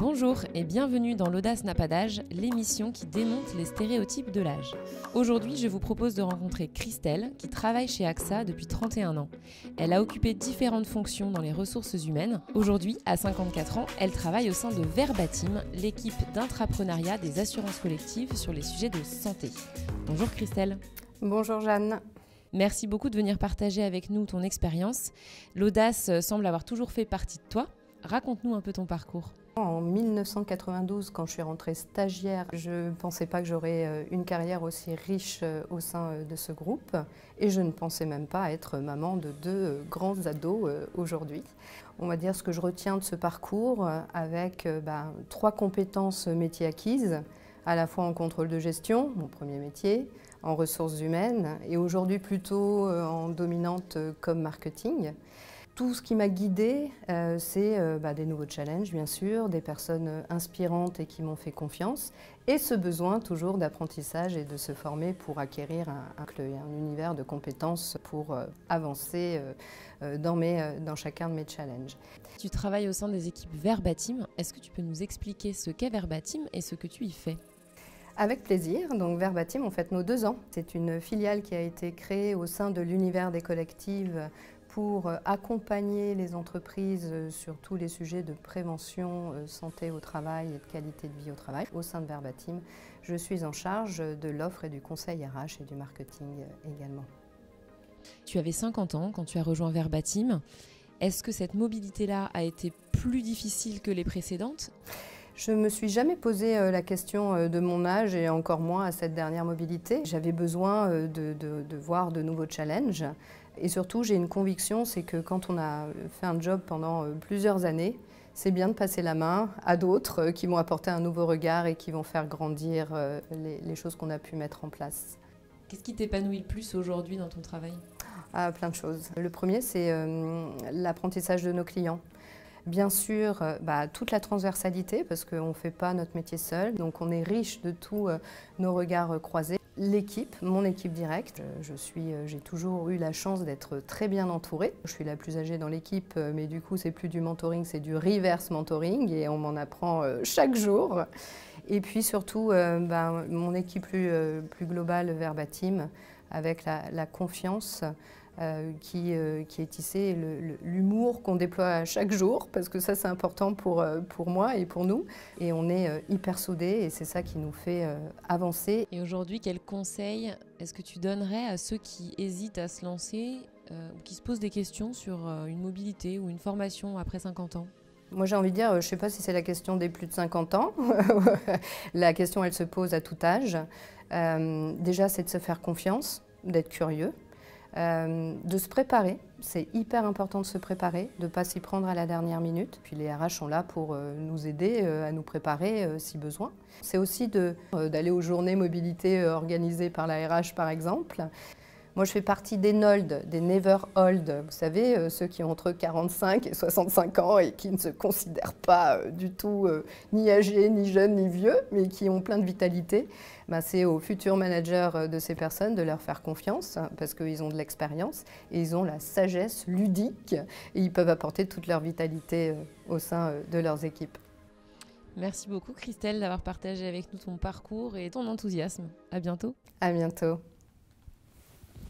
Bonjour et bienvenue dans l'Audace n'a pas d'âge, l'émission qui démonte les stéréotypes de l'âge. Aujourd'hui, je vous propose de rencontrer Christelle, qui travaille chez AXA depuis 31 ans. Elle a occupé différentes fonctions dans les ressources humaines. Aujourd'hui, à 54 ans, elle travaille au sein de Verbatim, l'équipe d'intrapreneuriat des assurances collectives sur les sujets de santé. Bonjour Christelle. Bonjour Jeanne. Merci beaucoup de venir partager avec nous ton expérience. L'audace semble avoir toujours fait partie de toi. Raconte-nous un peu ton parcours. En 1992, quand je suis rentrée stagiaire, je ne pensais pas que j'aurais une carrière aussi riche au sein de ce groupe et je ne pensais même pas être maman de deux grands ados aujourd'hui. On va dire ce que je retiens de ce parcours avec trois compétences métiers acquises, à la fois en contrôle de gestion, mon premier métier, en ressources humaines et aujourd'hui plutôt en dominante comme marketing. Tout ce qui m'a guidée, c'est des nouveaux challenges, bien sûr, des personnes inspirantes et qui m'ont fait confiance, et ce besoin toujours d'apprentissage et de se former pour acquérir un univers de compétences pour avancer dans chacun de mes challenges. Tu travailles au sein des équipes Verbatim. Est-ce que tu peux nous expliquer ce qu'est Verbatim et ce que tu y fais ? Avec plaisir. Donc Verbatim, on fête nos 2 ans. C'est une filiale qui a été créée au sein de l'univers des collectives pour accompagner les entreprises sur tous les sujets de prévention, santé au travail et de qualité de vie au travail. Au sein de Verbatim, je suis en charge de l'offre et du conseil RH et du marketing également. Tu avais 50 ans quand tu as rejoint Verbatim. Est-ce que cette mobilité-là a été plus difficile que les précédentes ? Je ne me suis jamais posé la question de mon âge et encore moins à cette dernière mobilité. J'avais besoin de voir de nouveaux challenges. Et surtout, j'ai une conviction, c'est que quand on a fait un job pendant plusieurs années, c'est bien de passer la main à d'autres qui vont apporter un nouveau regard et qui vont faire grandir les choses qu'on a pu mettre en place. Qu'est-ce qui t'épanouit le plus aujourd'hui dans ton travail ? Plein de choses. Le premier, c'est l'apprentissage de nos clients. Bien sûr, toute la transversalité, parce qu'on ne fait pas notre métier seul, donc on est riche de tous nos regards croisés. L'équipe, mon équipe directe, j'ai toujours eu la chance d'être très bien entourée. Je suis la plus âgée dans l'équipe, mais du coup c'est plus du mentoring, c'est du reverse mentoring et on m'en apprend chaque jour. Et puis surtout, mon équipe plus globale Verbatim, avec la confiance qui est tissée, l'humour qu'on déploie chaque jour, parce que ça c'est important pour moi et pour nous. Et on est hyper soudés et c'est ça qui nous fait avancer. Et aujourd'hui, quel conseil est-ce que tu donnerais à ceux qui hésitent à se lancer ou qui se posent des questions sur une mobilité ou une formation après 50 ans ? Moi j'ai envie de dire, je ne sais pas si c'est la question des plus de 50 ans, la question elle se pose à tout âge. Déjà c'est de se faire confiance, d'être curieux. De se préparer, c'est hyper important de se préparer, de ne pas s'y prendre à la dernière minute. Puis les RH sont là pour nous aider à nous préparer si besoin. C'est aussi d'aller aux journées mobilité organisées par la RH par exemple. Moi je fais partie des NOLD, des Never Old, vous savez, ceux qui ont entre 45 et 65 ans et qui ne se considèrent pas du tout ni âgés, ni jeunes, ni vieux, mais qui ont plein de vitalité. C'est aux futurs managers de ces personnes de leur faire confiance parce qu'ils ont de l'expérience et ils ont la sagesse ludique et ils peuvent apporter toute leur vitalité au sein de leurs équipes. Merci beaucoup Christelle d'avoir partagé avec nous ton parcours et ton enthousiasme. À bientôt. À bientôt.